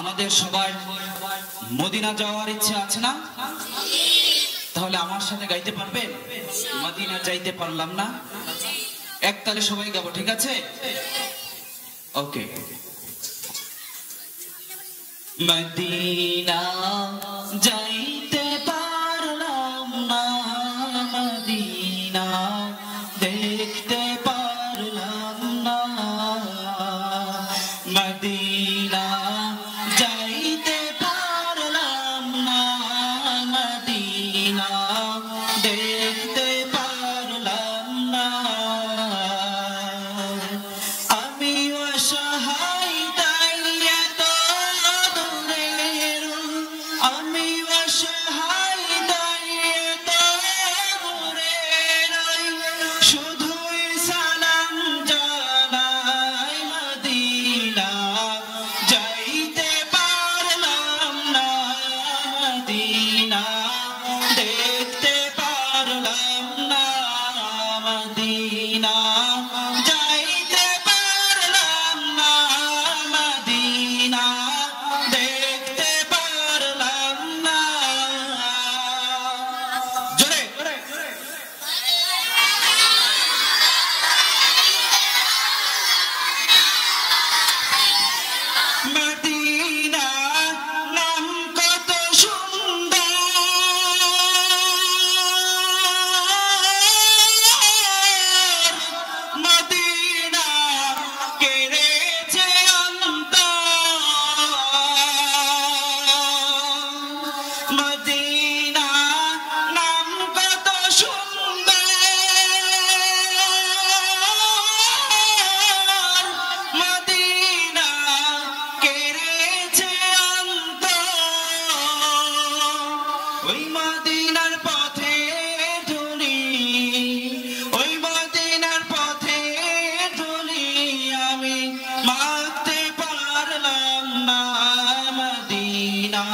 আমাদের সবাই মদিনা যাওয়ার ইচ্ছে আছে না? তাহলে আমার সাথে গাইতে পারবেন? মদিনা যাইতে পারলাম না, এক তালে সবাই গাবো, ঠিক আছে? ওকে। মদিনা যাইতে পারলাম না, মদিনা দেখতে পারলাম না, মদিনা যাইতে পারলাম না, মদিনা দেখতে পারলাম না। আমি অসহায় তাই এত দূরের, আমি অসহায় তাই এত দূরের, শুধুই সালাম জানাই, মদিনা যাইতে পারলাম না, মদিনা দেখতে পারলাম না, মদিনা যাইতে পারলাম না, মদিনা দেখতে পারলাম না। জোরে মদিনা নাম কত সুন্দর, মদিনা কেড়েছে অন্তর, মদিনা নাম কত সুন্দর, মদিনা কেড়েছে অন্তর। ওই মদিনার পথে ধুলি, ওই মদিনার পথে ধুলি আমি মাখতে পারলাম না, মদিনা